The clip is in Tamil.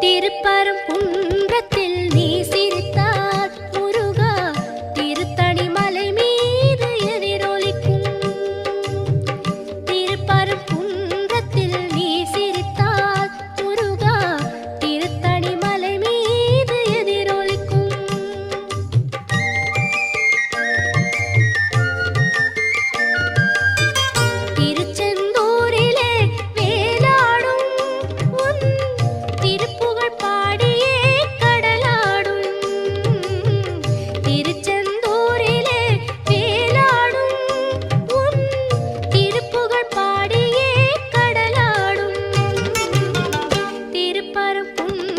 திருப்பரங்குன்றத்தில் நீ சிரித்தால் முருகா திருத்தணி மலை மீது எதிரொலிக்கும். திருப்பரங்குன்றத்தில் நீ சிரித்தால் முருகா திருத்தணி மலை மீது எதிரொலிக்கும். திருச்செந்தூரிலே வேலாடும் உன் திருப்புகழ் பாடியே கடலாடும். திருச்செந்தூரிலே வேலாடும் உன் திருப்புகழ் பாடியே கடலாடும். திருப்பரங்குன்றம்